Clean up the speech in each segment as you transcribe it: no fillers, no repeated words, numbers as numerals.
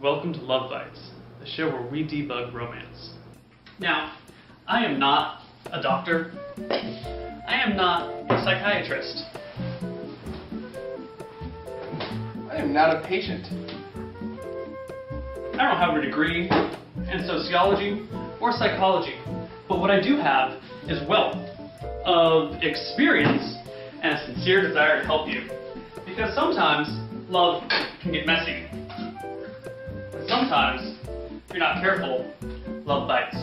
Welcome to LoveBytes, the show where we debug romance. Now, I am not a doctor. I am not a psychiatrist. I am not a patient. I don't have a degree in sociology or psychology, but what I do have is wealth of experience and a sincere desire to help you. Because sometimes love can get messy. And sometimes, if you're not careful, love bites.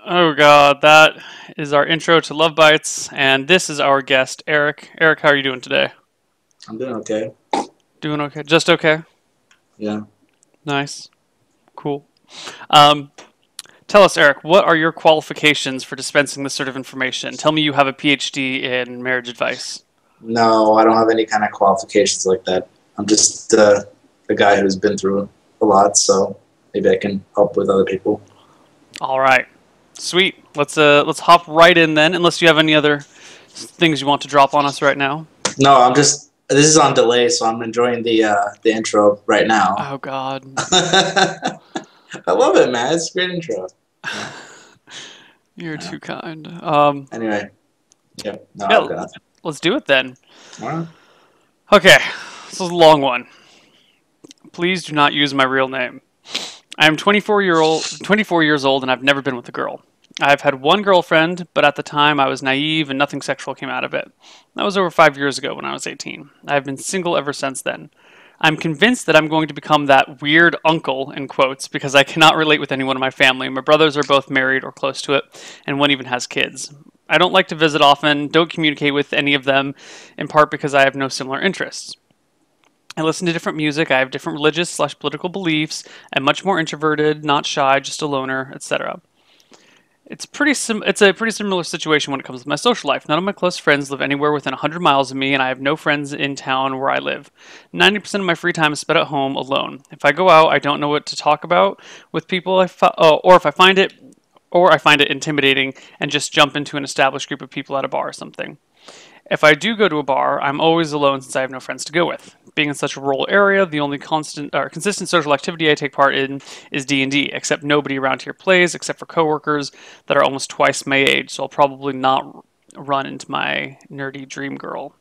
Oh god, that is our intro to LoveBytes, and this is our guest, Erik. Erik, how are you doing today? I'm doing okay. Doing okay? Just okay? Yeah. Nice. Cool. Tell us, Erik, what are your qualifications for dispensing this sort of information? Tell me you have a PhD in marriage advice. No, I don't have any kind of qualifications like that. I'm just a guy who's been through a lot, so maybe I can help with other people. All right. Sweet. Let's hop right in then, unless you have any other things you want to drop on us right now. No, this is on delay, so I'm enjoying the intro right now. Oh god. I love it, man. It's a great intro. You're too kind. Anyway. Yeah. No, yeah, I've got nothing. let's do it then. All right. Okay. This is a long one. Please do not use my real name. I am 24 years old, and I've never been with a girl. I've had one girlfriend, but at the time I was naive and nothing sexual came out of it. That was over 5 years ago when I was 18. I've been single ever since then. I'm convinced that I'm going to become that weird uncle, in quotes, because I cannot relate with anyone in my family. My brothers are both married or close to it, and one even has kids. I don't like to visit often, don't communicate with any of them, in part because I have no similar interests. I listen to different music, I have different religious/political beliefs, I'm much more introverted, not shy, just a loner, etc. It's a pretty similar situation when it comes to my social life. None of my close friends live anywhere within 100 miles of me, and I have no friends in town where I live. 90% of my free time is spent at home alone. If I go out, I don't know what to talk about with people, or I find it intimidating and just jump into an established group of people at a bar or something. If I do go to a bar, I'm always alone since I have no friends to go with. Being in such a rural area, the only consistent social activity I take part in is D&D, except nobody around here plays, except for coworkers that are almost twice my age, so I'll probably not run into my nerdy dream girl.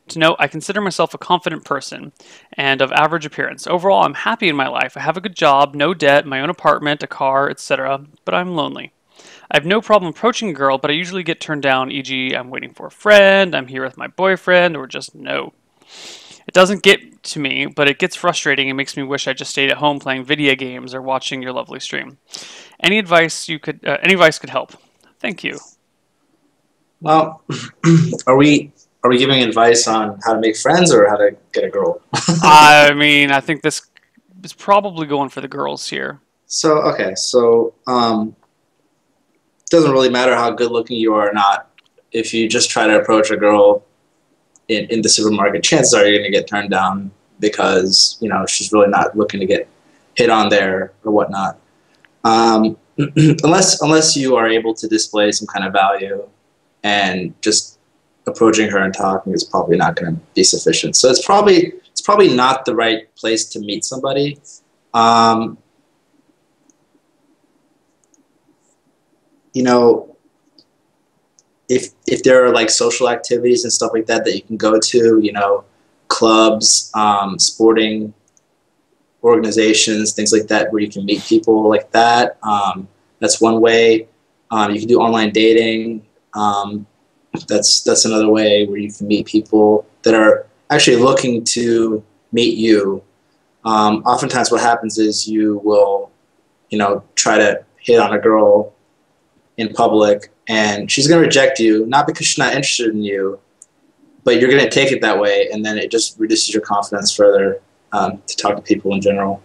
To note, I consider myself a confident person and of average appearance. Overall, I'm happy in my life. I have a good job, no debt, my own apartment, a car, etc., but I'm lonely. I have no problem approaching a girl, but I usually get turned down, e.g. I'm waiting for a friend, I'm here with my boyfriend, or just no. It doesn't get to me, but it gets frustrating and makes me wish I just stayed at home playing video games or watching your lovely stream. Any advice could help. Thank you. Well, are we giving advice on how to make friends or how to get a girl? I mean, I think this is probably going for the girls here. So, okay, doesn't really matter how good looking you are or not. If you just try to approach a girl in the supermarket, chances are you're going to get turned down because, you know, she's really not looking to get hit on there or whatnot. Unless you are able to display some kind of value, and just approaching her and talking is probably not going to be sufficient. So it's probably not the right place to meet somebody. You know, if there are like social activities and stuff like that you can go to, you know, clubs, sporting organizations, things like that, where you can meet people like that. That's one way. You can do online dating. That's another way where you can meet people that are actually looking to meet you. Oftentimes what happens is you will, you know, try to hit on a girl in public, and she's going to reject you, not because she's not interested in you, but you're going to take it that way, and then it just reduces your confidence further to talk to people in general.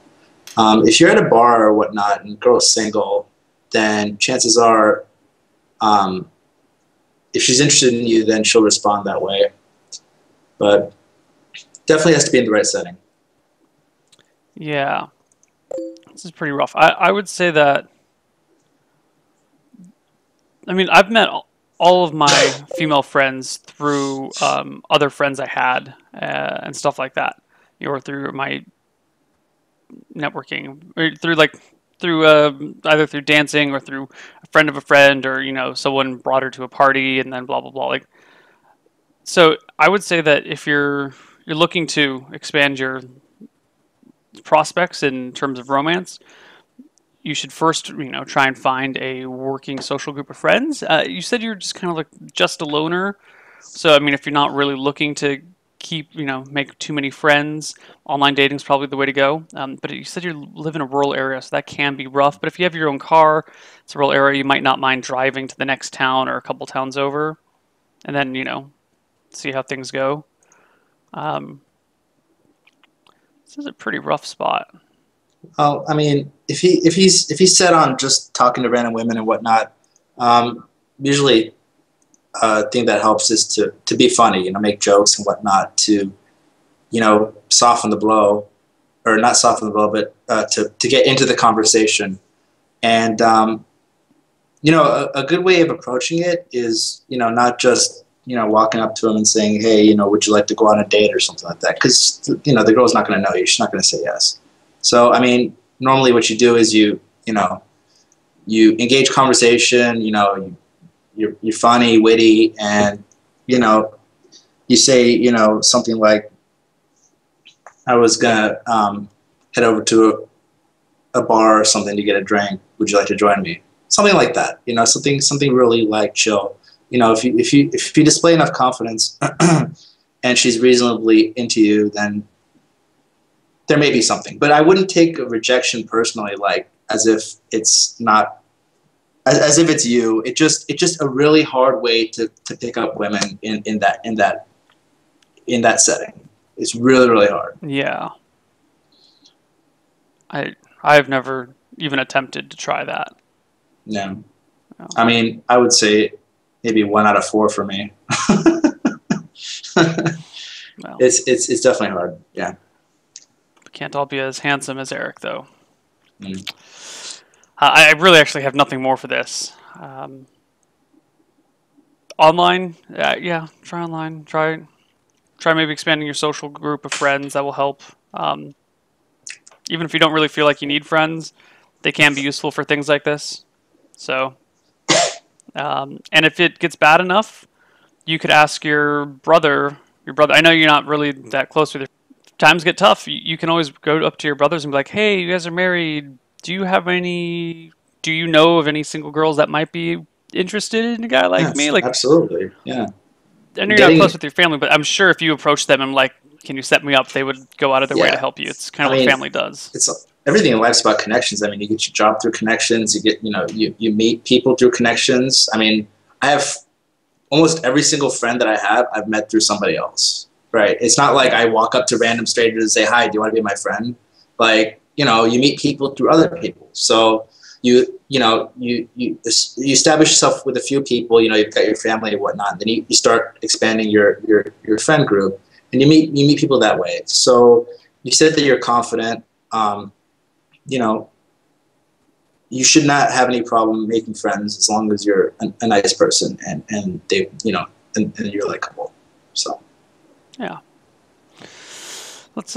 If you're at a bar or whatnot and the girl is single, then chances are if she's interested in you, then she'll respond that way. But definitely has to be in the right setting. Yeah. This is pretty rough. I would say that, I mean, I've met all of my female friends through other friends I had and stuff like that, or through my networking, or through either through dancing or through a friend of a friend, or someone brought her to a party and then blah blah blah. Like, so I would say that if you're looking to expand your prospects in terms of romance, you should first, try and find a working social group of friends. You said you're just kind of like just a loner. So, I mean, if you're not really looking to keep, make too many friends, online dating is probably the way to go. But you said you live in a rural area, so that can be rough. But if you have your own car, it's a rural area, you might not mind driving to the next town or a couple towns over, and then, see how things go. This is a pretty rough spot. Well, I mean, if he's set on just talking to random women and whatnot, usually a thing that helps is to be funny, make jokes and whatnot to, soften the blow, or not soften the blow, but to get into the conversation. And a good way of approaching it is, not just walking up to him and saying, hey, would you like to go on a date or something like that? Because the girl's not going to know you; she's not going to say yes. So, I mean, normally what you do is you engage conversation, you're funny, witty, and, you say, something like, I was going to head over to a bar or something to get a drink. Would you like to join me? Something like that, something really like chill. If you display enough confidence and she's reasonably into you, then there may be something. But I wouldn't take a rejection personally, like as if it's not, as if it's you. It's just a really hard way to pick up women in that setting. It's really, really hard. Yeah. I've never even attempted to try that. No. I mean, I would say maybe 1 out of 4 for me. Well, it's definitely hard. Yeah. Can't all be as handsome as Erik, though. I really actually have nothing more for this. Online, yeah, try online. Try maybe expanding your social group of friends. That will help. Even if you don't really feel like you need friends, they can be useful for things like this. So, and if it gets bad enough, you could ask your brother. I know you're not really that close with your. Times get tough. You can always go up to your brothers and be like, "Hey, you guys are married. Do you know of any single girls that might be interested in a guy like me?" Like, absolutely, yeah. I know you're not close with your family, but I'm sure if you approach them and like, "Can you set me up?" they would go out of their way to help you. It's kind of what family does. It's everything in life's about connections. I mean, you get your job through connections. You get you meet people through connections. I mean, I have almost every single friend that I have, I've met through somebody else. Right. It's not like I walk up to random strangers and say, hi, do you want to be my friend? Like, you meet people through other people. So you establish yourself with a few people, you've got your family and whatnot. And then you start expanding your friend group, and you meet people that way. So you said that you're confident. You should not have any problem making friends as long as you're a nice person and they, and you're likable. So. Yeah. Let's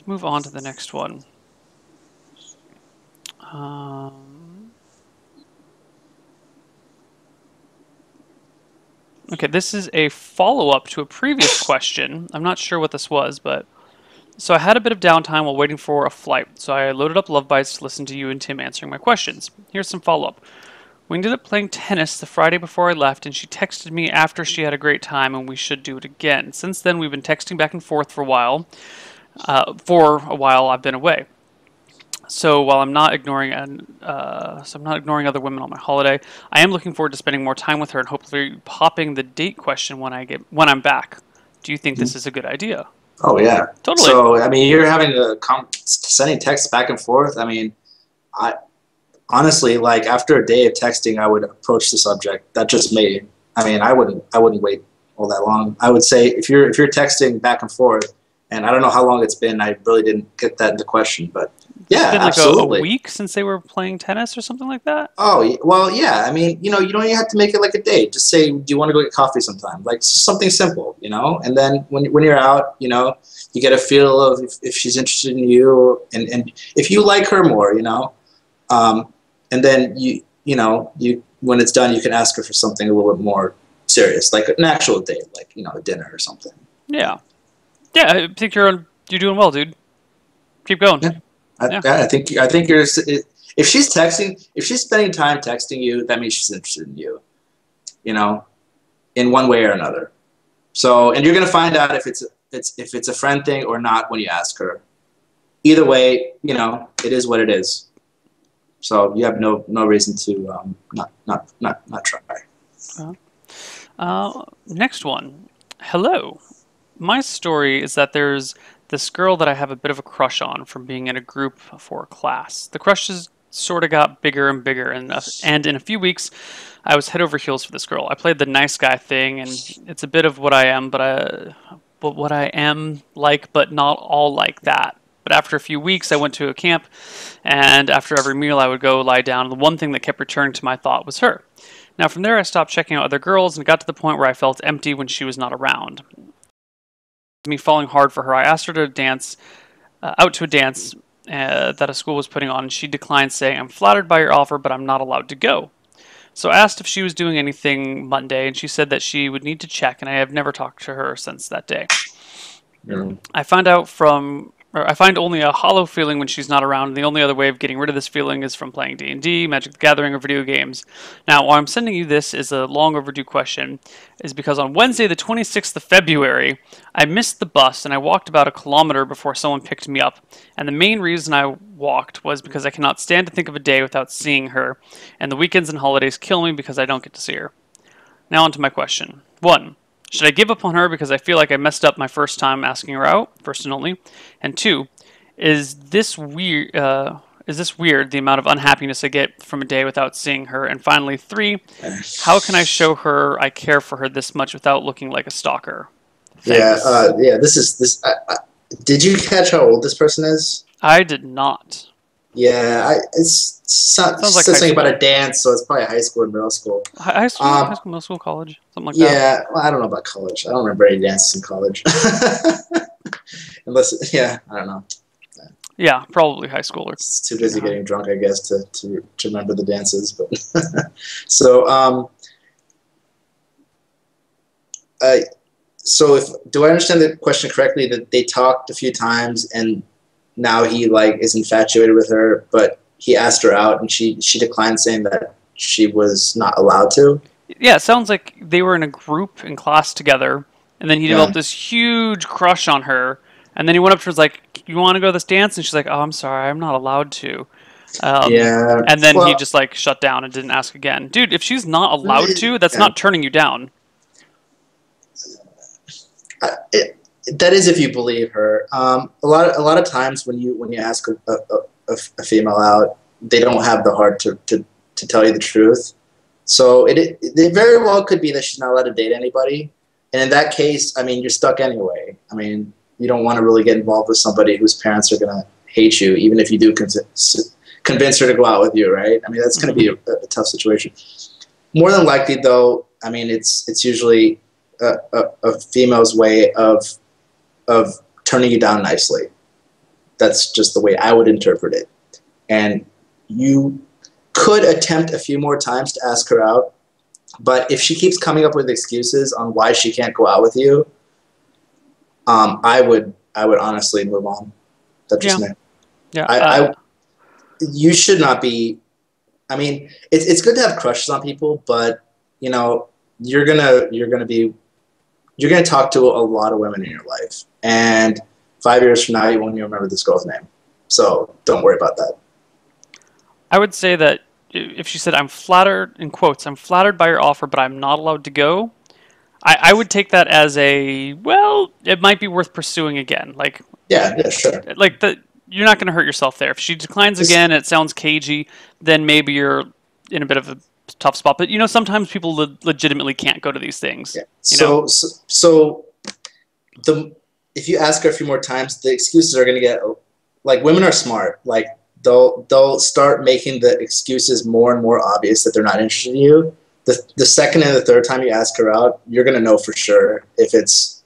move on to the next one. Okay, this is a follow-up to a previous question. I'm not sure what this was, but so I had a bit of downtime while waiting for a flight, so I loaded up LoveBytes to listen to you and Tim answering my questions. Here's some follow-up. We ended up playing tennis the Friday before I left, and she texted me after she had a great time, and we should do it again. Since then, we've been texting back and forth for a while. I've been away. So while I'm not ignoring other women on my holiday, I am looking forward to spending more time with her and hopefully popping the date question when I'm back. Do you think this is a good idea? Oh yeah, totally. So I mean, you're having sending texts back and forth. I mean, honestly, like after a day of texting, I would approach the subject. That's just me. I mean, I wouldn't wait all that long. I would say if you're texting back and forth, and I don't know how long it's been. I really didn't get that into question, but It's Yeah, been like a absolutely. week since they were playing tennis or something like that. Oh, well, yeah. I mean, you don't even have to make it like a date. Just say, do you want to go get coffee sometime? Like something simple, And then when you're out, you get a feel of if she's interested in you and if you like her more, and then you when it's done, you can ask her for something a little bit more serious, like an actual date, like a dinner or something. Yeah, yeah. I think you're doing well, dude. Keep going. Yeah, Yeah. I think you're. If she's spending time texting you, that means she's interested in you. In one way or another. So, and you're gonna find out if it's a friend thing or not when you ask her. Either way, it is what it is. So you have no reason to not try. Next one. Hello. My story is that there's this girl that I have a bit of a crush on from being in a group for a class. The crush just sort of got bigger and bigger, and in a few weeks, I was head over heels for this girl. I played the nice guy thing, and it's a bit of what I am, but what I am like, but not all like that. But after a few weeks, I went to a camp, and after every meal, I would go lie down, and the one thing that kept returning to my thought was her. Now, from there, I stopped checking out other girls, and it got to the point where I felt empty when she was not around. Me falling hard for her, I asked her to dance, out to a dance that a school was putting on, and she declined, saying, "I'm flattered by your offer, but I'm not allowed to go." So I asked if she was doing anything Monday, and she said that she would need to check, and I have never talked to her since that day. Mm. I find only a hollow feeling when she's not around, and the only other way of getting rid of this feeling is from playing D&D, Magic the Gathering, or video games. Now, why I'm sending you this is a long overdue question, is because on Wednesday, the 26th of February, I missed the bus, and I walked about a kilometer before someone picked me up. And the main reason I walked was because I cannot stand to think of a day without seeing her, and the weekends and holidays kill me because I don't get to see her. Now on to my question. 1. Should I give up on her because I feel like I messed up my first time asking her out, first and only? And 2, is this weird? The amount of unhappiness I get from a day without seeing her? And finally, 3, how can I show her I care for her this much without looking like a stalker? Thanks. Yeah. Did you catch how old this person is? I did not. Yeah, sounds like says high something about school. a dance, so it's probably high school and middle school. High school, middle school, college, something like that. Yeah, well, I don't know about college. I don't remember any dances in college. Unless, yeah, I don't know. Yeah, probably high school. It's too busy getting drunk, I guess, to remember the dances. But so, do I understand the question correctly that they talked a few times and now he is infatuated with her, but he asked her out and she declined, saying that she was not allowed to? Yeah, it sounds like they were in a group in class together, and then he developed this huge crush on her, and then he went up to her and was like, "You want to go to this dance?" And she's like, "Oh, I'm sorry, I'm not allowed to." And then he just shut down and didn't ask again. Dude, if she's not allowed to, that's not turning you down. That is if you believe her. A lot of times when you ask a female out, they don't have the heart to tell you the truth. So it very well could be that she's not allowed to date anybody, and in that case, I mean, you're stuck anyway. I mean, you don't want to really get involved with somebody whose parents are gonna hate you, even if you do convince her to go out with you, right? I mean, that's gonna be a tough situation. More than likely, though, I mean, it's usually a female's way of turning you down nicely. That's just the way I would interpret it. And you could attempt a few more times to ask her out, but if she keeps coming up with excuses on why she can't go out with you, I would honestly move on. That's just me. Yeah. You should not be. I mean, it's good to have crushes on people, but you're gonna talk to a lot of women in your life, and 5 years from now, you won't even remember this girl's name. So don't worry about that. I would say that if she said, "I'm flattered," in quotes, "I'm flattered by your offer, but I'm not allowed to go," I would take that as it might be worth pursuing again. Yeah, sure. You're not going to hurt yourself there. If she declines again, and it sounds cagey, then maybe you're in a bit of a tough spot. But sometimes people legitimately can't go to these things. Yeah. If you ask her a few more times, the excuses are going to get women are smart. they'll start making the excuses more and more obvious that they're not interested in you. The second and the third time you ask her out, you're gonna know for sure if it's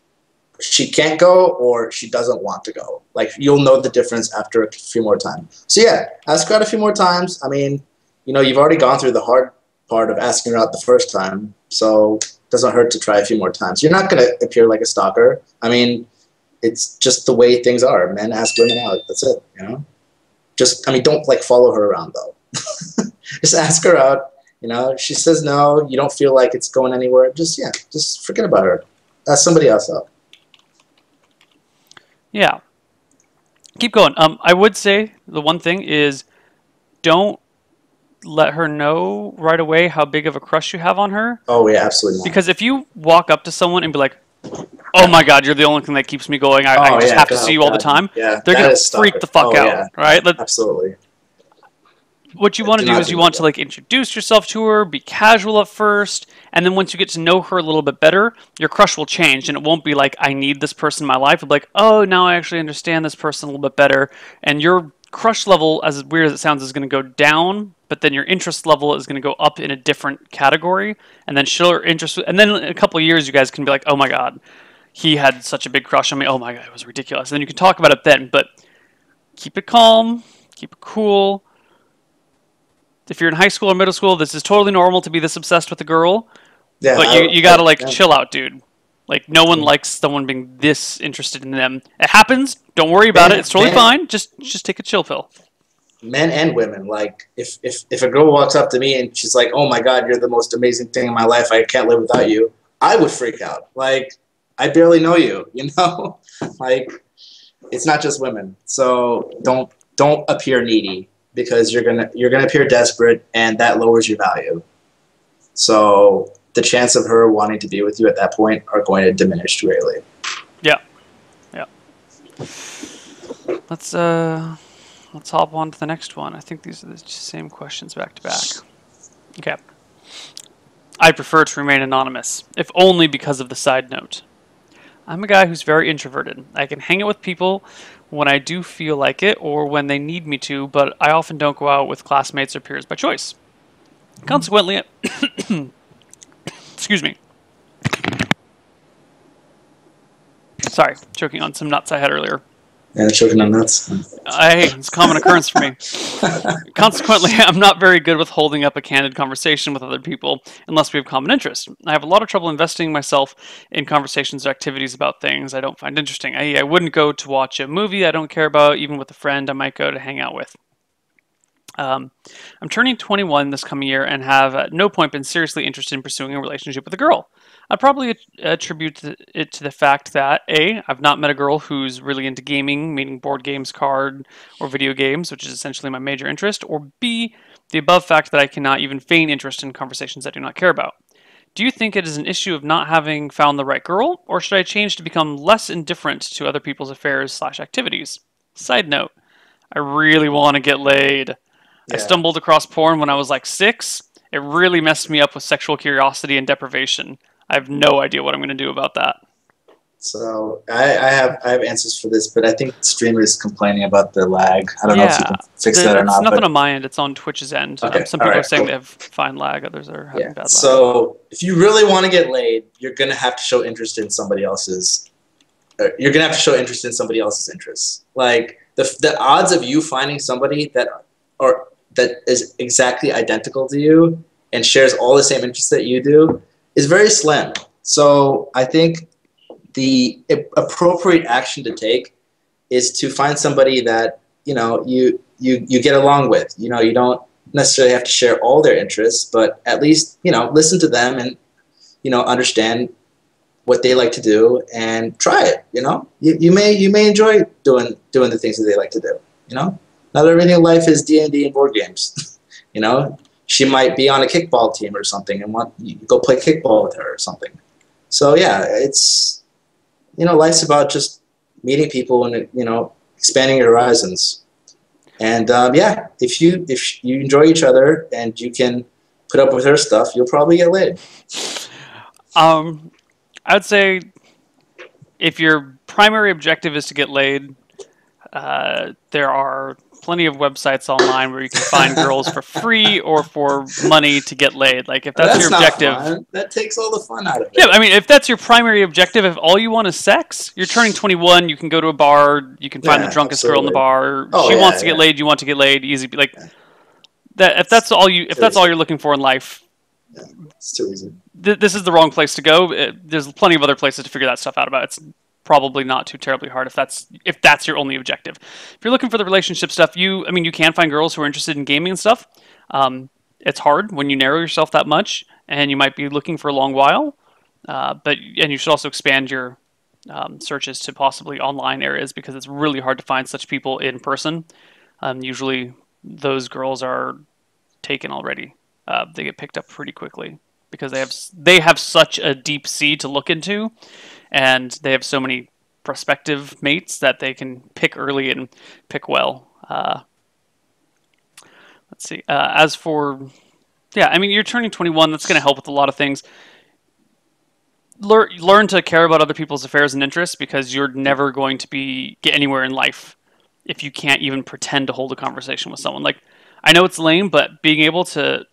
she can't go or she doesn't want to go. Like, you'll know the difference after a few more times. So yeah, ask her out a few more times. I mean, you've already gone through the hard part of asking her out the first time, so it doesn't hurt to try a few more times. You're not gonna appear like a stalker. I mean, it's just the way things are. Men ask women out. That's it. Don't like follow her around though. Just ask her out. If she says no, you don't feel like it's going anywhere. Just forget about her. Ask somebody else out. Yeah. Keep going. I would say the one thing is don't let her know right away how big of a crush you have on her. Oh yeah, absolutely not. Because if you walk up to someone and be like, "Oh my God, you're the only thing that keeps me going. I just have to see you all the time." Yeah, they're gonna freak the fuck out, yeah. right? Absolutely. What you want to do is you want to like introduce yourself to her, be casual at first, and then once you get to know her a little bit better, your crush will change, and it won't be like, I need this person in my life. It'll be like, oh, now I actually understand this person a little bit better, and your crush level, as weird as it sounds, is going to go down, but then your interest level is going to go up in a different category, and then she'll interest, and then in a couple of years, you guys can be like, oh my God, he had such a big crush on me. Oh my God, it was ridiculous. And then you can talk about it then, but keep it calm, keep it cool. If you're in high school or middle school, this is totally normal to be this obsessed with a girl. Yeah, but you gotta chill out, dude. Like, no one likes someone being this interested in them. It happens. Don't worry about it. It's totally fine. Just take a chill pill. Men and women, like if a girl walks up to me and she's like, "Oh my God, you're the most amazing thing in my life. I can't live without you," I would freak out. Like, I barely know you, Like, it's not just women. So don't appear needy, because you're gonna appear desperate, and that lowers your value. So the chance of her wanting to be with you at that point are going to diminish greatly. Yeah. Let's hop on to the next one. I think these are the same questions back to back. Okay. I prefer to remain anonymous, if only because of the side note. I'm a guy who's very introverted. I can hang out with people when I do feel like it or when they need me to, but I often don't go out with classmates or peers by choice. Consequently, excuse me. Sorry, choking on some nuts I had earlier. Yeah, choking on nuts. It's a common occurrence for me. Consequently, I'm not very good with holding up a candid conversation with other people unless we have common interests. I have a lot of trouble investing myself in conversations or activities about things I don't find interesting. I wouldn't go to watch a movie I don't care about, even with a friend I might go to hang out with. I'm turning 21 this coming year and have at no point been seriously interested in pursuing a relationship with a girl. I'd probably attribute it to the fact that A, I've not met a girl who's really into gaming, meaning board games, card, or video games, which is essentially my major interest, or B, the above fact that I cannot even feign interest in conversations I do not care about. Do you think it is an issue of not having found the right girl, or should I change to become less indifferent to other people's affairs/activities? Side note, I really want to get laid. Yeah. I stumbled across porn when I was like 6. It really messed me up with sexual curiosity and deprivation. I have no idea what I'm going to do about that. So I have answers for this, but I think the streamer is complaining about the lag. I don't know if you can fix that or not. It's nothing on my end. It's on Twitch's end. Okay. Some people are saying they have fine lag. Others are having bad lag. So if you really want to get laid, you're going to have to show interest in somebody else's. You're going to have to show interest in somebody else's interests. Like the odds of you finding somebody that is exactly identical to you and shares all the same interests that you do is very slim. So I think the appropriate action to take is to find somebody that you get along with. You don't necessarily have to share all their interests, but at least listen to them and understand what they like to do and try it. You may enjoy doing the things that they like to do. Not everything in life is D&D and board games. She might be on a kickball team or something and want you to go play kickball with her or something. So yeah, it's life's about just meeting people and expanding your horizons. And if you enjoy each other and you can put up with her stuff, you'll probably get laid. I would say if your primary objective is to get laid, there are plenty of websites online where you can find girls for free or for money to get laid. Like, if that's your objective, not fun. That takes all the fun out of it. Yeah, I mean, if that's your primary objective, if all you want is sex, you're turning 21. You can go to a bar. You can find the drunkest girl in the bar. She wants to get laid. You want to get laid. Easy, like that. If that's all you, if that's all you're looking for in life, it's too easy. This is the wrong place to go. There's plenty of other places to figure that stuff out about. It's probably not too terribly hard if that's your only objective. If you're looking for the relationship stuff, you can find girls who are interested in gaming and stuff. It's hard when you narrow yourself that much, and you might be looking for a long while. But you should also expand your searches to possibly online areas, because it's really hard to find such people in person. Usually, those girls are taken already. They get picked up pretty quickly because they have such a deep sea to look into, and they have so many prospective mates that they can pick early and pick well. Let's see. As for, you're turning 21. That's going to help with a lot of things. Learn to care about other people's affairs and interests, because you're never going to get anywhere in life if you can't even pretend to hold a conversation with someone. Like, I know it's lame, but being able to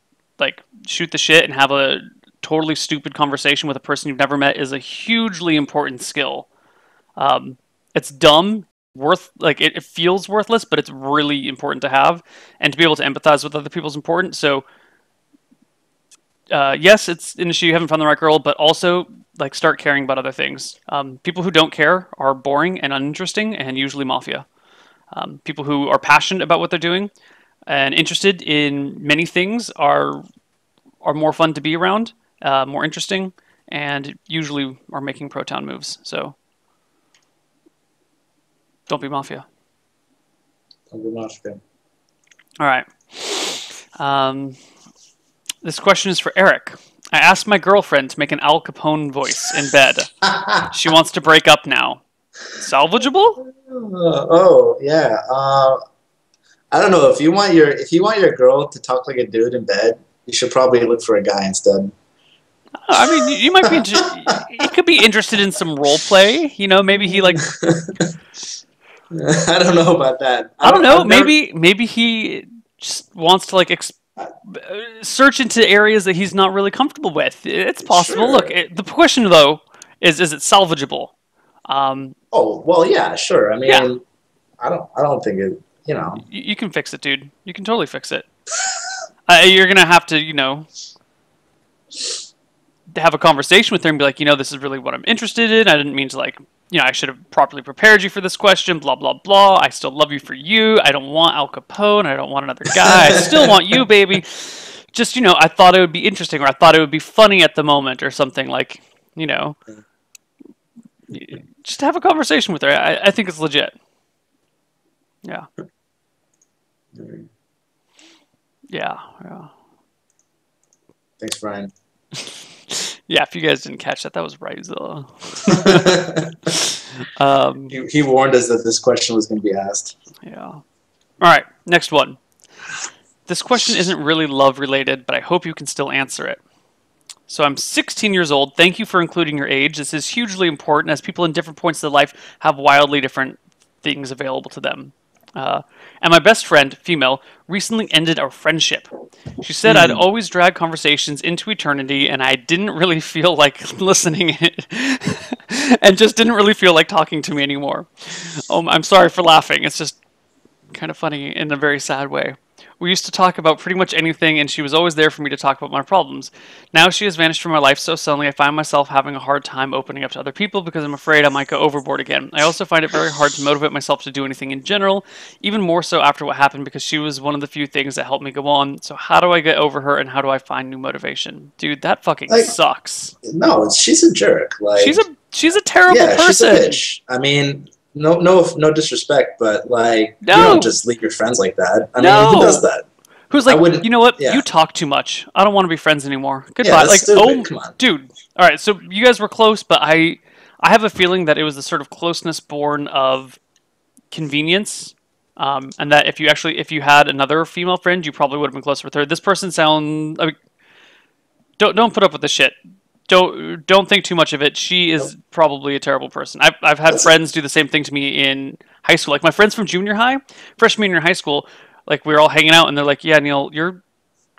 shoot the shit and have a totally stupid conversation with a person you've never met is a hugely important skill. It's dumb, it feels worthless, but it's really important to have, and to be able to empathize with other people is important. So, yes, it's an issue you haven't found the right girl, but also start caring about other things. People who don't care are boring and uninteresting, and usually mafia. People who are passionate about what they're doing and interested in many things are more fun to be around, more interesting, and usually are making pro-town moves. So don't be mafia. Don't be mafia. All right. This question is for Erik. I asked my girlfriend to make an Al Capone voice in bed. She wants to break up now. Salvageable? Oh yeah. I don't know, if you want your girl to talk like a dude in bed, you should probably look for a guy instead. I mean, you might be. He could be interested in some role play. Maybe he I don't know about that. I don't know. Maybe he just wants to search into areas that he's not really comfortable with. It's possible. Sure. Look, the question though is it salvageable? Oh well, yeah, sure. I mean, yeah. I don't think it. You can fix it, dude. You can totally fix it. You're gonna have to, have a conversation with her and be like, this is really what I'm interested in. I didn't mean to I should have properly prepared you for this question. Blah blah blah. I still love you for you. I don't want Al Capone. I don't want another guy. I still want you, baby. Just I thought it would be interesting, or I thought it would be funny at the moment, or something Just have a conversation with her. I think it's legit. Yeah. Yeah. Thanks, Brian. Yeah, if you guys didn't catch that was Ryzel. He warned us that this question was going to be asked. Yeah. All right, next one. This question isn't really love related, but I hope you can still answer it. So I'm 16 years old. Thank you for including your age. This is hugely important, as people in different points of their life have wildly different things available to them. And my best friend, female, recently ended our friendship. She said I'd always drag conversations into eternity, and I didn't really feel like listening and just didn't really feel like talking to me anymore. I'm sorry for laughing. It's just kind of funny in a very sad way. We used to talk about pretty much anything, and she was always there for me to talk about my problems. Now she has vanished from my life so suddenly, I find myself having a hard time opening up to other people because I'm afraid I might go overboard again. I also find it very hard to motivate myself to do anything in general, even more so after what happened, because she was one of the few things that helped me go on. So how do I get over her, and how do I find new motivation? Dude, that fucking sucks. No, she's a jerk. She's a terrible person. She's a bitch. I mean... No disrespect, but you don't just leave your friends like that. I mean, who does that? Who's you know what? Yeah. You talk too much. I don't want to be friends anymore. Goodbye. Yeah, stupid. Come on. Dude. All right, so you guys were close, but I have a feeling that it was the sort of closeness born of convenience, and that if you had another female friend, you probably would have been closer with her. This person don't put up with this shit. Don't think too much of it. She is probably a terrible person. I've had friends do the same thing to me in high school. Like my friends from junior high, freshman year in high school, like we were all hanging out, and they're like, "Yeah, Neil, you're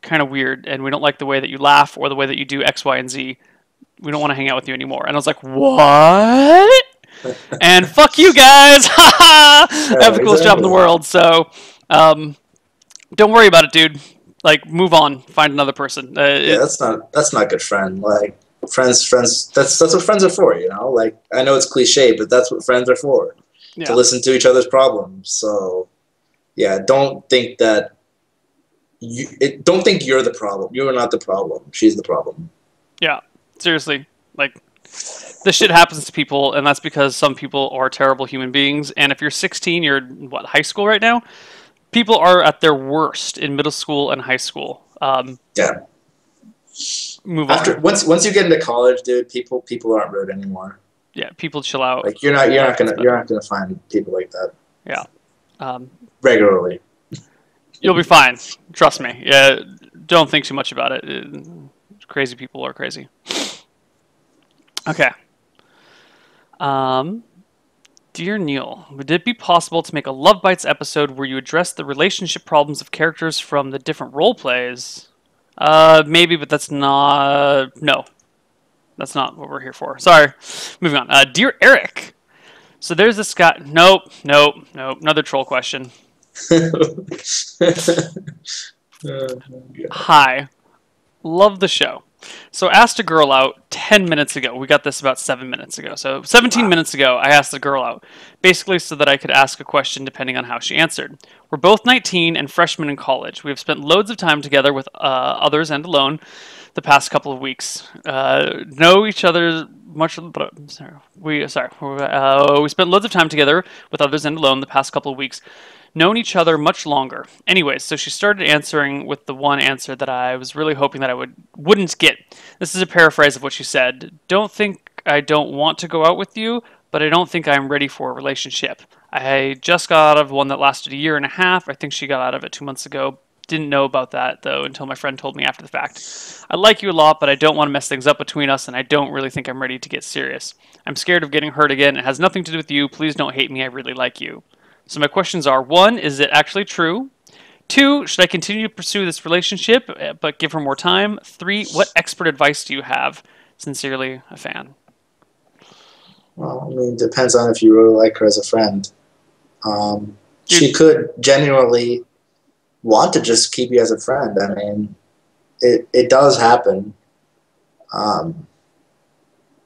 kind of weird, and we don't like the way that you laugh or the way that you do X, Y, and Z. We don't want to hang out with you anymore." And I was like, "What?" And fuck you guys! I have the coolest job in the world. So, don't worry about it, dude. Like, move on. Find another person. Yeah, that's not a good friend. Like friends. That's what friends are for. You know, like I know it's cliche, but that's what friends are for. Yeah. To listen to each other's problems. So yeah, don't think that don't think you're the problem. You are not the problem. She's the problem. Yeah, seriously. Like, this shit happens to people, and that's because some people are terrible human beings. And if you're 16, you're in, what, high school right now? People are at their worst in middle school and high school. Yeah. Move on. Once you get into college, dude, people aren't rude anymore. Yeah, people chill out. Like you're not gonna find people like that. Yeah. Regularly. You'll be fine. Trust me. Yeah. Don't think too much about it. Crazy people are crazy. Okay. Dear Neil, would it be possible to make a LoveBytes episode where you address the relationship problems of characters from the different role plays? Maybe, but that's not... No. That's not what we're here for. Sorry. Moving on. Dear Erik. So there's this guy... Nope. Another troll question. Hi. Love the show. So I asked a girl out 10 minutes ago. We got this about 7 minutes ago. So 17 minutes ago, I asked a girl out, basically so that I could ask a question depending on how she answered. We're both 19 and freshmen in college. We have spent loads of time together with others and alone the past couple of weeks. Know each other much. We spent loads of time together with others and alone the past couple of weeks. Known each other much longer. Anyways, so she started answering with the one answer that I was really hoping that I wouldn't get. This is a paraphrase of what she said. Don't think I don't want to go out with you, but I don't think I'm ready for a relationship. I just got out of one that lasted a year and a half. I think she got out of it 2 months ago. Didn't know about that, though, until my friend told me after the fact. I like you a lot, but I don't want to mess things up between us, and I don't really think I'm ready to get serious. I'm scared of getting hurt again. It has nothing to do with you. Please don't hate me. I really like you. So my questions are, 1, is it actually true? 2, should I continue to pursue this relationship, but give her more time? 3, what expert advice do you have? Sincerely, a fan. Well, I mean, it depends on if you really like her as a friend. She could genuinely want to just keep you as a friend. I mean, it does happen.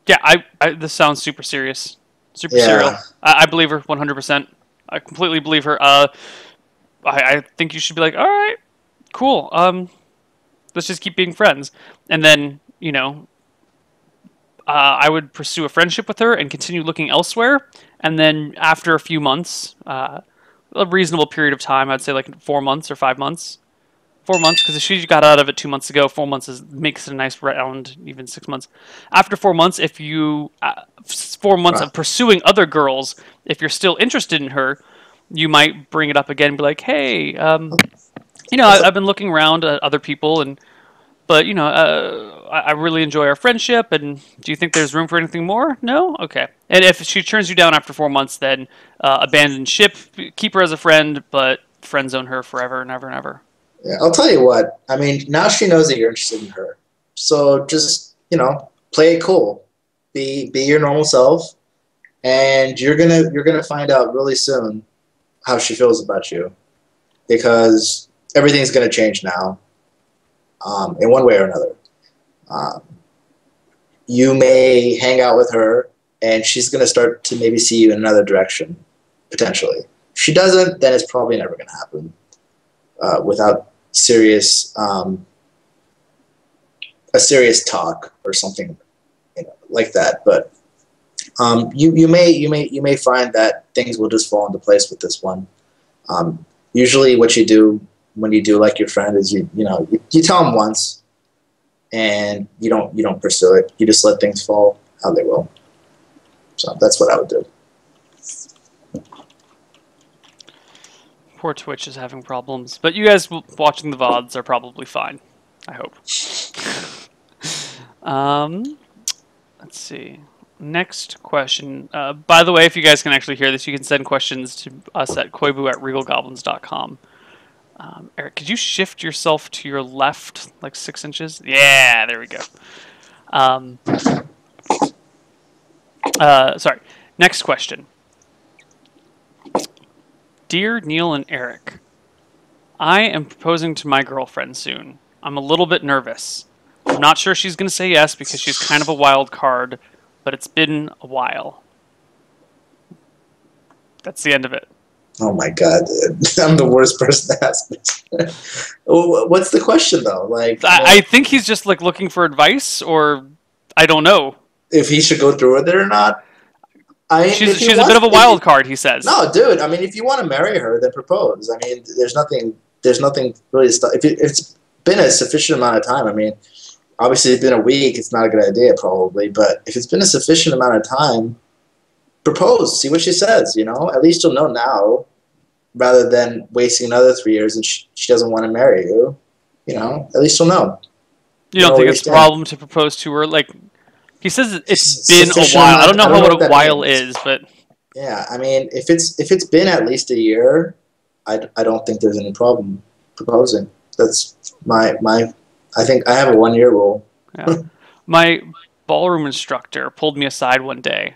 Yeah, this sounds super serious. Super serial. I believe her 100%. I completely believe her. I think you should be like, all right, cool. Let's just keep being friends. And then, you know, I would pursue a friendship with her and continue looking elsewhere. And then after a few months, a reasonable period of time, I'd say like 4 months or 5 months. 4 months, because if she got out of it 2 months ago, 4 months makes it a nice round, even 6 months. After 4 months, if you 4 months of pursuing other girls, if you're still interested in her, you might bring it up again and be like, hey, you know, I've been looking around at other people, but you know, I really enjoy our friendship, and do you think there's room for anything more? No? Okay. And if she turns you down after 4 months, then abandon ship, keep her as a friend, but friend zone her forever and ever and ever. Yeah, I'll tell you what. I mean, now she knows that you're interested in her. So just, you know, play it cool. Be your normal self, and you're gonna find out really soon how she feels about you, because everything's gonna change now, in one way or another. You may hang out with her, and she's gonna start to maybe see you in another direction, potentially. If she doesn't, then it's probably never gonna happen. Without serious a serious talk or something, you know, like that. But you may find that things will just fall into place with this one. Usually, what you do when you do like your friend is you tell them once, and you don't pursue it. You just let things fall how they will. So that's what I would do. Poor Twitch is having problems, but you guys watching the VODs are probably fine. I hope. Let's see. Next question. By the way, if you guys can actually hear this, you can send questions to us at koibu@regalgoblins.com. Eric, could you shift yourself to your left like 6 inches? Yeah, there we go. Um, sorry. Next question. Dear Neil and Eric, I am proposing to my girlfriend soon. I'm a little bit nervous. I'm not sure she's going to say yes because she's kind of a wild card, but it's been a while. That's the end of it. Oh my god, dude. I'm the worst person to ask this. What's the question though? Like, I think he's just like looking for advice, or I don't know. if he should go through with it or not. She's a bit of a wild card, he says. No, dude. I mean, if you want to marry her, then propose. I mean, there's nothing really to stop. If it's been a sufficient amount of time, I mean, obviously it's been a week. It's not a good idea, probably. But if it's been a sufficient amount of time, propose. See what she says. You know, at least you'll know now, rather than wasting another 3 years and she doesn't want to marry you. You know, at least you'll know. You don't think it's a problem to propose to her? Like, he says it's been a while. I don't know what a while is, but yeah, I mean, if it's been at least a year, I don't think there's any problem proposing. That's my. I think I have a 1 year rule. Yeah. My ballroom instructor pulled me aside one day.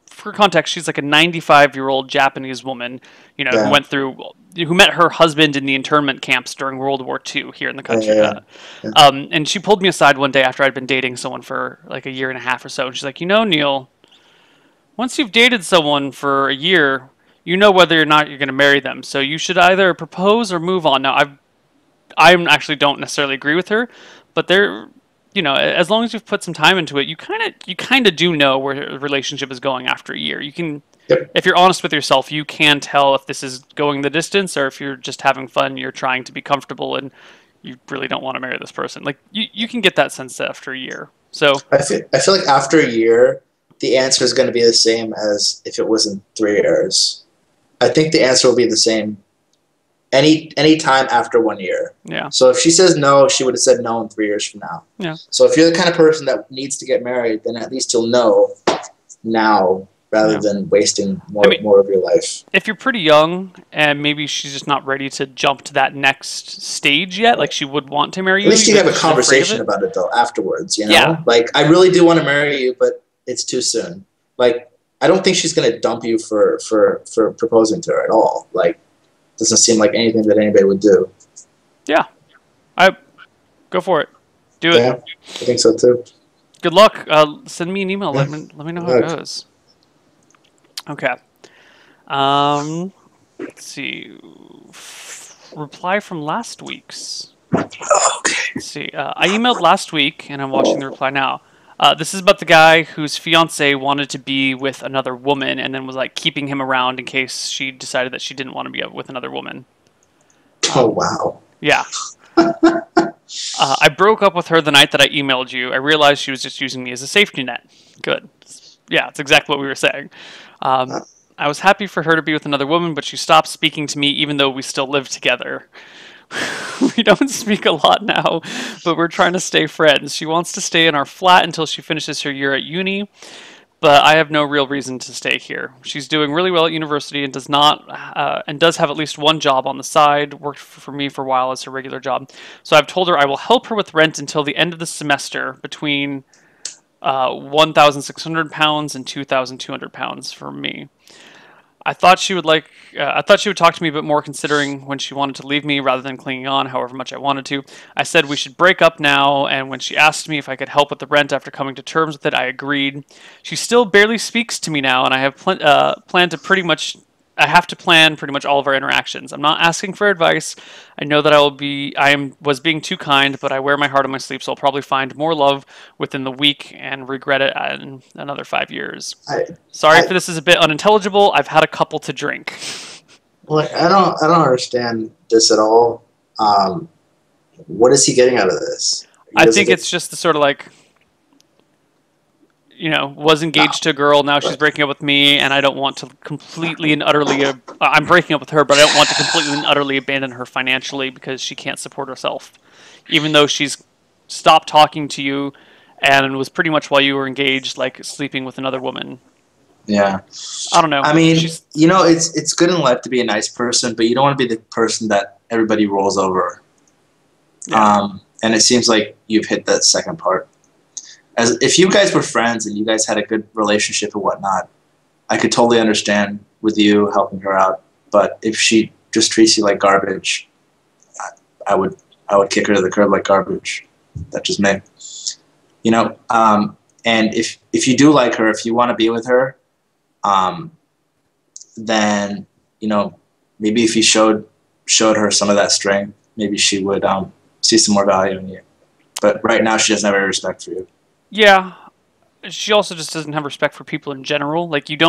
For context, she's like a 95-year-old Japanese woman, you know, who met her husband in the internment camps during World War II here in the country. And she pulled me aside one day after I'd been dating someone for like a year and a half or so. And she's like, Neil, once you've dated someone for a year, you know whether or not you're going to marry them. So you should either propose or move on. Now, I actually don't necessarily agree with her, but as long as you've put some time into it, you kind of do know where a relationship is going after a year. You can, if you're honest with yourself, you can tell if this is going the distance or if you're just having fun, you're trying to be comfortable, and you really don't want to marry this person. Like you can get that sense after a year. So I feel like after a year, the answer is going to be the same as if it was in 3 years. I think the answer will be the same any time after 1 year. Yeah. So if she says no, she would have said no in 3 years from now. Yeah. So if you're the kind of person that needs to get married, then at least you'll know now rather than wasting more of your life. If you're pretty young and maybe she's just not ready to jump to that next stage yet, like she would want to marry you. At least you have a conversation about it though afterwards, you know? Yeah. Like, I really do want to marry you, but it's too soon. Like, I don't think she's going to dump you for proposing to her at all. Like, doesn't seem like anything that anybody would do. Yeah. Go for it. Do it. Yeah, I think so too. Good luck. Send me an email. Let me know how it goes. Okay. Let's see. Reply from last week's. Okay. Let's see. I emailed last week, and I'm watching the reply now. This is about the guy whose fiance wanted to be with another woman and then was like keeping him around in case she decided that she didn't want to be with another woman. Oh, wow. Yeah. I broke up with her the night that I emailed you. I realized she was just using me as a safety net. Good. Yeah, it's exactly what we were saying. I was happy for her to be with another woman, but she stopped speaking to me even though we still live together. We don't speak a lot now, but we're trying to stay friends. She wants to stay in our flat until she finishes her year at uni, but I have no real reason to stay here. She's doing really well at university and does have at least one job on the side. Worked for me for a while as her regular job. So I've told her I will help her with rent until the end of the semester, between £1,600 and £2,200 for me. I thought she would talk to me a bit more, considering when she wanted to leave me rather than clinging on however much I wanted to. I said we should break up now, and when she asked me if I could help with the rent after coming to terms with it, I agreed. She still barely speaks to me now, and I have I have to plan pretty much all of our interactions. I'm not asking for advice. I know that I was being too kind, but I wear my heart on my sleeve, so I'll probably find more love within the week and regret it in another 5 years. Sorry if this is a bit unintelligible. I've had a couple to drink. Like, I don't understand this at all. What is he getting out of this? I think it's just the sort of like, was engaged to a girl, now she's breaking up with me, and I don't want to completely and utterly... I'm breaking up with her, but I don't want to completely and utterly abandon her financially because she can't support herself. Even though she's stopped talking to you and was pretty much while you were engaged, like sleeping with another woman. Yeah. I don't know. I mean, you know, it's good in life to be a nice person, but you don't want to be the person that everybody rolls over. Yeah. And it seems like you've hit that second part. As if you guys were friends and you guys had a good relationship and whatnot, I could totally understand with you helping her out. But if she just treats you like garbage, I would kick her to the curb like garbage. That's just me. You know, and if you do like her, if you want to be with her, then, you know, maybe if you showed her some of that strength, maybe she would see some more value in you. But right now, she doesn't have any respect for you. Yeah. She also just doesn't have respect for people in general. Like you're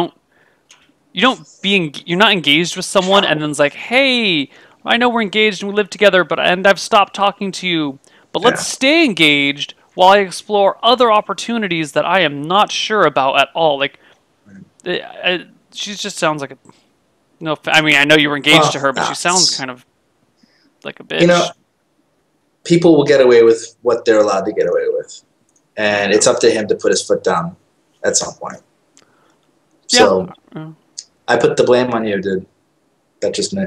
not engaged with someone and then it's like, hey, I know we're engaged and we live together, and I've stopped talking to you, but let's stay engaged while I explore other opportunities that I am not sure about at all. Like, she just sounds like a no. I mean, I know you were engaged to her, but she sounds kind of like a bitch. You know, people will get away with what they're allowed to get away with, and it's up to him to put his foot down at some point. So, I put the blame on you, dude. That's just me.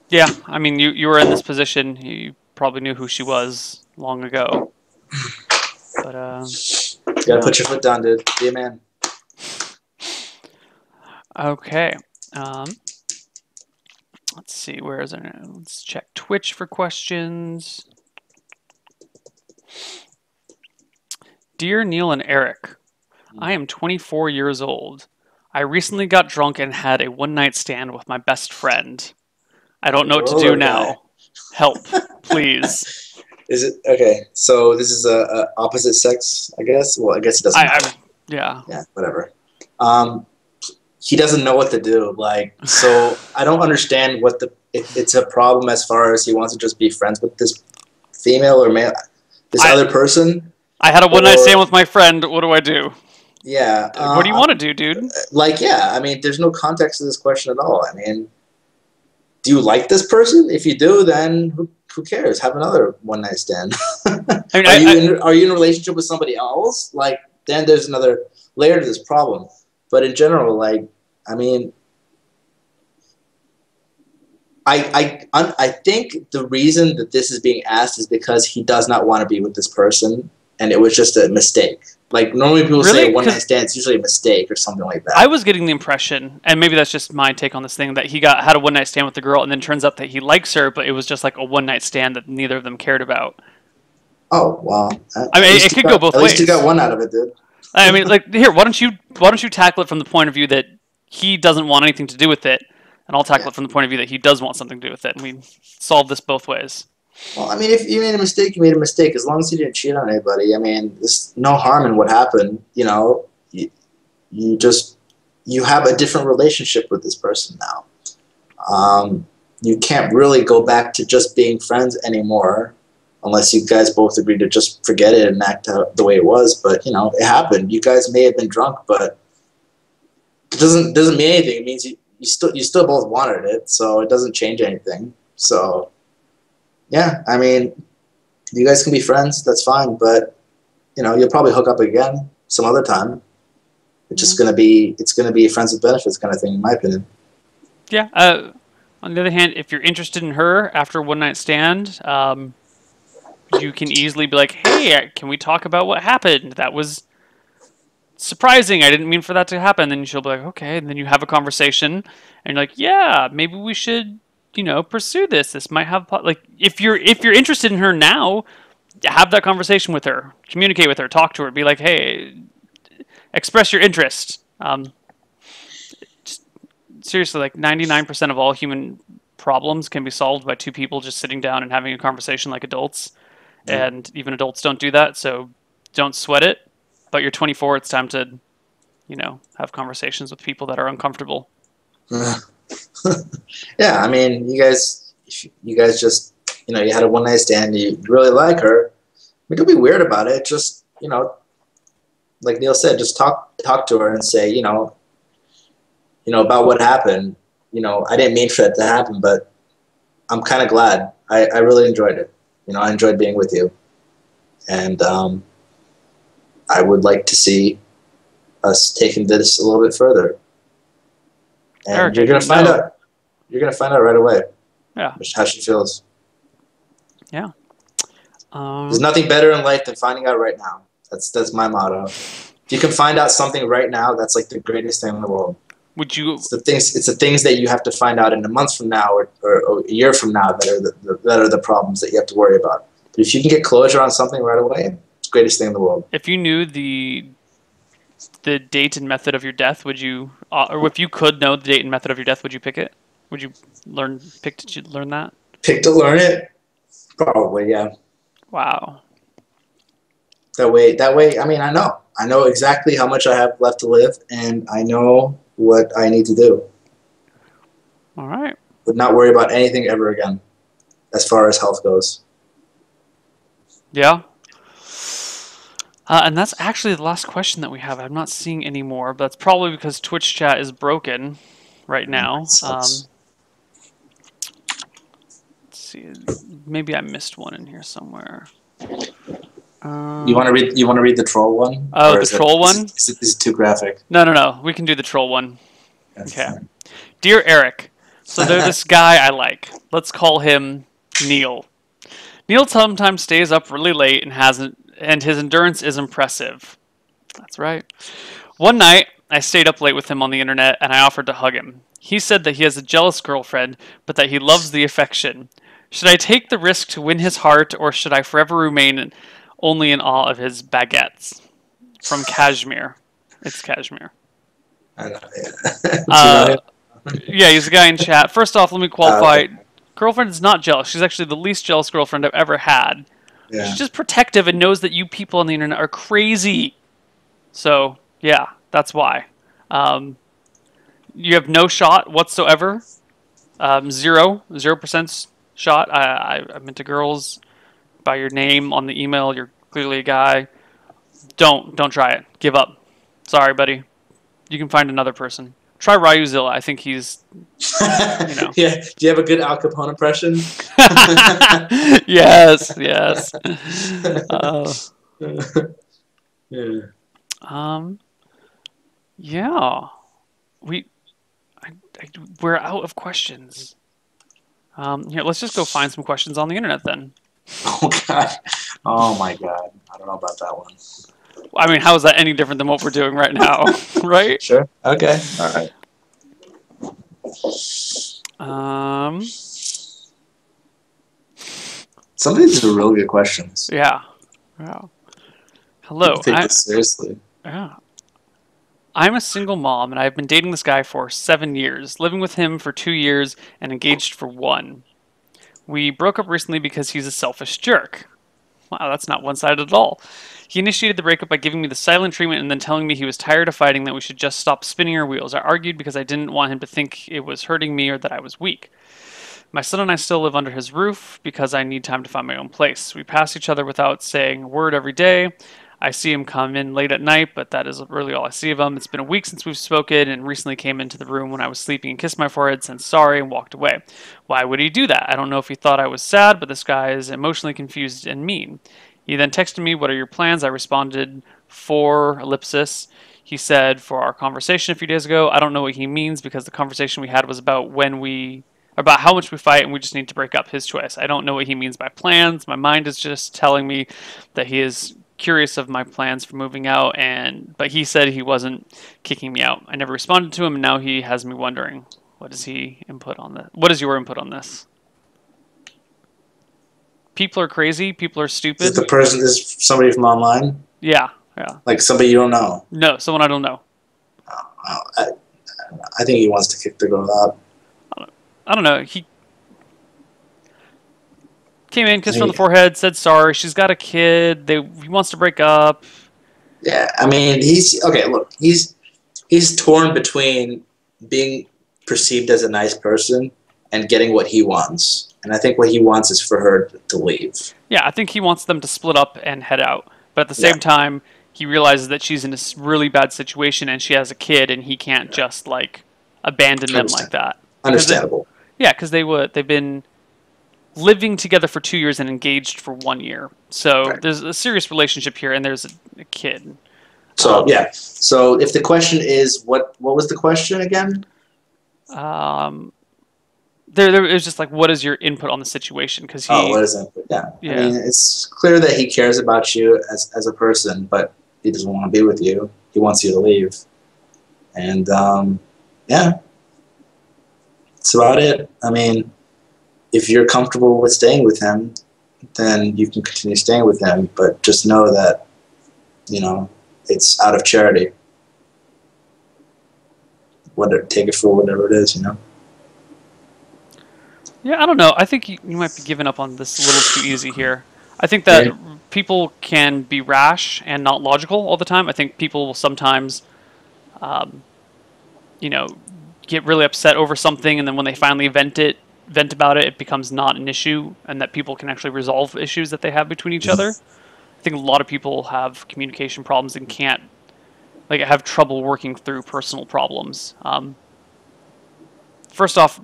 Yeah, I mean, you were in this position. You probably knew who she was long ago. But you gotta put your foot down, dude. Be a man. Okay. Let's see. Where is it? Let's check Twitch for questions. Dear Neil and Eric, I am 24 years old. I recently got drunk and had a one-night stand with my best friend. I don't know what to do now. Help, please. Is it okay? So this is a opposite sex, I guess. Well, I guess it doesn't matter. Yeah. Yeah, whatever. He doesn't know what to do. Like, so I don't understand what it's a problem as far as he wants to just be friends with this female or male, this other person. I had a one-night stand with my friend. What do I do? Yeah. What do you want to do, dude? Like, yeah. I mean, there's no context to this question at all. I mean, do you like this person? If you do, then who cares? Have another one-night stand. I mean, are you in a relationship with somebody else? Like, then there's another layer to this problem. But in general, like, I mean, I think the reason that this is being asked is because he does not want to be with this person, and it was just a mistake. Like, normally people say one-night stand, it's usually a mistake or something like that. I was getting the impression, and maybe that's just my take on this thing, that he had a one-night stand with the girl, and then turns out that he likes her, but it was just like a one-night stand that neither of them cared about. Oh, well. I mean, it could go both ways. At least you got one out of it, dude. I mean, like, here, why don't you tackle it from the point of view that he doesn't want anything to do with it, and I'll tackle it from the point of view that he does want something to do with it, and we solve this both ways. Well, I mean, if you made a mistake, you made a mistake. As long as you didn't cheat on anybody, I mean, there's no harm in what happened. You know, you have a different relationship with this person now. You can't really go back to just being friends anymore unless you guys both agree to just forget it and act out the way it was. But, you know, it happened. You guys may have been drunk, but it doesn't mean anything. It means you still both wanted it, so it doesn't change anything. So, yeah, I mean, you guys can be friends. That's fine, but you know, you'll probably hook up again some other time. It's just gonna be friends with benefits kind of thing, in my opinion. Yeah. On the other hand, if you're interested in her after a one-night stand, you can easily be like, "Hey, can we talk about what happened? That was surprising. I didn't mean for that to happen." Then she'll be like, "Okay," and then you have a conversation, and you're like, "Yeah, maybe we should." You know, pursue this. This might have like if you're interested in her now, have that conversation with her, communicate with her, talk to her, be like, hey, express your interest. Seriously, like 99% of all human problems can be solved by two people just sitting down and having a conversation like adults, and even adults don't do that. So don't sweat it. But you're 24. It's time to, you know, have conversations with people that are uncomfortable. Yeah, I mean, you guys just, you know, you had a one-night stand, you really like her. I mean, don't be weird about it. Just, you know, like Neil said, just talk to her and say, you know, about what happened. You know, I didn't mean for that to happen, but I'm kind of glad. I really enjoyed it. You know, I enjoyed being with you. And I would like to see us taking this a little bit further. And Eric, you're gonna find out. You're gonna find out right away. Yeah. How she feels. Yeah. There's nothing better in life than finding out right now. That's my motto. If you can find out something right now, that's like the greatest thing in the world. Would you? It's the things that you have to find out in a month from now or a year from now that are the problems that you have to worry about. But if you can get closure on something right away, it's the greatest thing in the world. If you knew the date and method of your death, would you? Or if you could know the date and method of your death, would you pick it? Would you pick to learn that? Pick to learn it? Probably, yeah. Wow. That way. I mean, I know exactly how much I have left to live, and I know what I need to do. All right. Would not worry about anything ever again, as far as health goes. Yeah. And that's actually the last question that we have. I'm not seeing any more, but that's probably because Twitch chat is broken right now. Let's see. Maybe I missed one in here somewhere. You want to read the troll one? Oh, the troll one? Is it too graphic? No. We can do the troll one. That's okay. Fine. Dear Eric, so there's this guy I like. Let's call him Neil. Neil sometimes stays up really late and his endurance is impressive. That's right. One night, I stayed up late with him on the internet and I offered to hug him. He said that he has a jealous girlfriend, but that he loves the affection. Should I take the risk to win his heart, or should I forever remain only in awe of his baguettes? From Kashmir. It's Kashmir. I know, yeah, he's a guy in chat. First off, let me qualify. Okay. Girlfriend is not jealous. She's actually the least jealous girlfriend I've ever had. Yeah. She's just protective and knows that you people on the internet are crazy. So, yeah, that's why. You have no shot whatsoever. 0% shot. I'm into girls. By your name on the email, you're clearly a guy. Don't try it. Give up. Sorry, buddy. You can find another person. Try Ryuzilla. I think he's, Yeah. Do you have a good Al Capone impression? yes. Yeah. We're out of questions. Here, let's just go find some questions on the internet then. Oh God. Oh my God. I don't know about that one. I mean, how is that any different than what we're doing right now? Right? Sure. Okay. All right. Some of these are really good questions. Yeah. Wow. Hello. Take this seriously. Yeah. I'm a single mom, and I've been dating this guy for 7 years, living with him for 2 years, and engaged for 1. We broke up recently because he's a selfish jerk. Wow, that's not one-sided at all. He initiated the breakup by giving me the silent treatment and then telling me he was tired of fighting, that we should just stop spinning our wheels. I argued because I didn't want him to think it was hurting me or that I was weak. My son and I still live under his roof because I need time to find my own place. We pass each other without saying a word every day. I see him come in late at night, but that is really all I see of him. It's been a week since we've spoken, and recently came into the room when I was sleeping and kissed my forehead, said sorry, and walked away. Why would he do that? I don't know if he thought I was sad, but this guy is emotionally confused and mean. He then texted me, what are your plans? I responded, for ellipsis. He said, for our conversation a few days ago. I don't know what he means because the conversation we had was about about how much we fight and we just need to break up. His choice. I don't know what he means by plans. My mind is just telling me that he is curious of my plans for moving out, but he said he wasn't kicking me out. I never responded to him, and now he has me wondering, what is your input on this? People are crazy. People are stupid. Is somebody from online? Yeah. Like somebody you don't know? No, someone I don't know. I think he wants to kick the girl out. I don't know. He came in, kissed her on the forehead, said sorry. She's got a kid. He wants to break up. Yeah, I mean, he's torn between being perceived as a nice person and getting what he wants. And I think what he wants is for her to leave. Yeah, I think he wants them to split up and head out. But at the same time, he realizes that she's in a really bad situation and she has a kid, and he can't just abandon them like that. Understandable. Because they've been living together for 2 years and engaged for 1 year. So Right. there's a serious relationship here, and there's a kid. So yeah. So if the question is what was the question again? There it was just like, what is your input on the situation? Because What is it? Yeah. yeah. I mean, it's clear that he cares about you as a person, but he doesn't want to be with you. He wants you to leave. And yeah, that's about it. I mean, if you're comfortable with staying with him, then you can continue staying with him. But just know that, it's out of charity. Take it for whatever it is, Yeah, I don't know. I think you might be giving up on this a little too easy here. I think that people can be rash and not logical all the time. I think people will sometimes, you know, get really upset over something, and then when they finally vent about it, it becomes not an issue, and that people can actually resolve issues that they have between each other. I think a lot of people have communication problems and can't, like, have trouble working through personal problems. First off,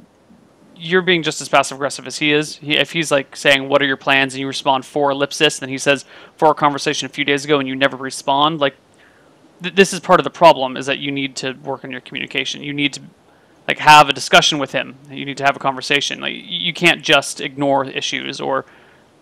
you're being just as passive aggressive as he is. If he's like saying, "What are your plans?" and you respond for ellipsis, then he says, "For our conversation a few days ago," and you never respond. Like, this is part of the problem, is that you need to work on your communication. You need to like have a discussion with him. You need to have a conversation. Like, you can't just ignore issues or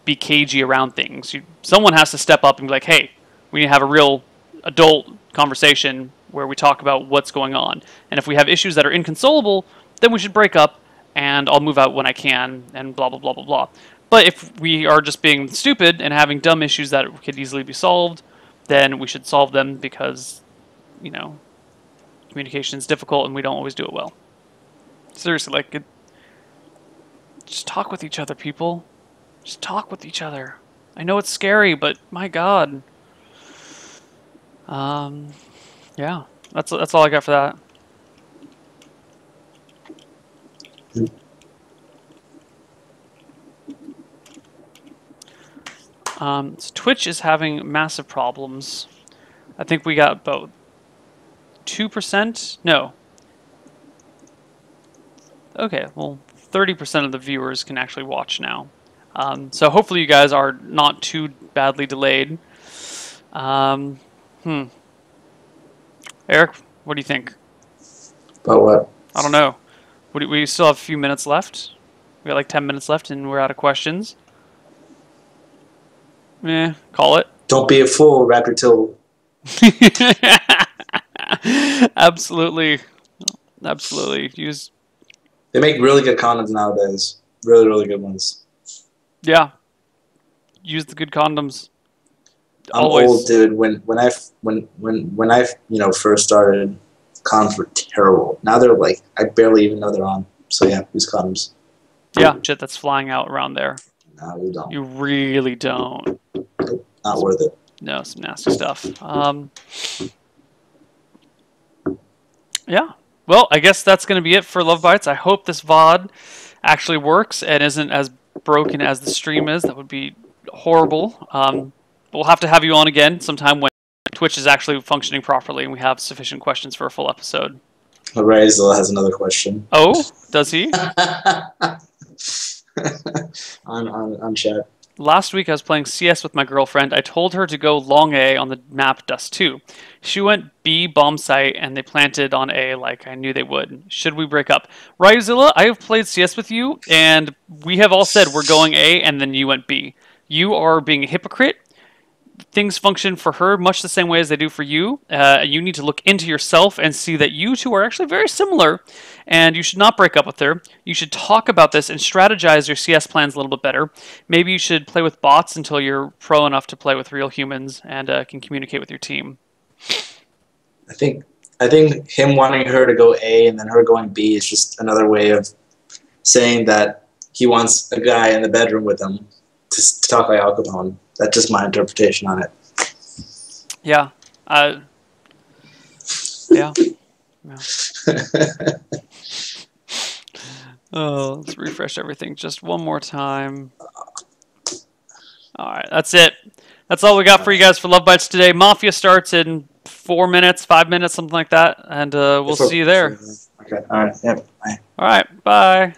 be cagey around things. Someone has to step up and be like, "Hey, we need to have a real adult conversation where we talk about what's going on. And if we have issues that are inconsolable, then we should break up, and I'll move out when I can, and blah, blah, blah, blah, blah." But if we are just being stupid and having dumb issues that could easily be solved, then we should solve them, because, communication is difficult and we don't always do it well. Seriously, like, just talk with each other, people. Just talk with each other. I know it's scary, but my God. Yeah, that's all I got for that. So Twitch is having massive problems. I think we got about 2%. No. Okay, well, 30% of the viewers can actually watch now. So hopefully you guys are not too badly delayed. Eric, what do you think? About what? I don't know. We still have a few minutes left. We got like 10 minutes left, and we're out of questions. Call it. Don't be a fool. Wrap your toe. Absolutely. They make really good condoms nowadays. Really, really good ones. Yeah. Use the good condoms. I'm old, dude. When I first started, condoms were terrible. Now they're like, I barely even know they're on. So yeah, use condoms. Yeah, shit that's flying out around there. No, you don't. You really don't. Not worth it. No, some nasty stuff. Yeah. Well, I guess that's going to be it for LoveBytes. I hope this VOD actually works and isn't as broken as the stream is. That would be horrible. We'll have to have you on again sometime when Twitch is actually functioning properly and we have sufficient questions for a full episode. Razel has another question. Oh, does he? on chat. Last week I was playing CS with my girlfriend. I told her to go long A on the map Dust 2. She went B bomb site and they planted on A like I knew they would. Should we break up? Ryzilla, I have played CS with you and we have all said we're going A and then you went B. You are being a hypocrite. Things function for her much the same way as they do for you. You need to look into yourself and see that you two are actually very similar, and you should not break up with her. You should talk about this and strategize your CS plans a little bit better. Maybe you should play with bots until you're pro enough to play with real humans and can communicate with your team. I think him wanting her to go A and then her going B is just another way of saying that he wants a guy in the bedroom with him to talk like Al Capone. That's just my interpretation on it. Yeah. Yeah. Oh, let's refresh everything just one more time. All right, that's it. That's all we got for you guys for LoveBytes today. Mafia starts in 4 minutes, 5 minutes, something like that, and we'll see you there. Okay. All right. Yep. Bye. All right. Bye.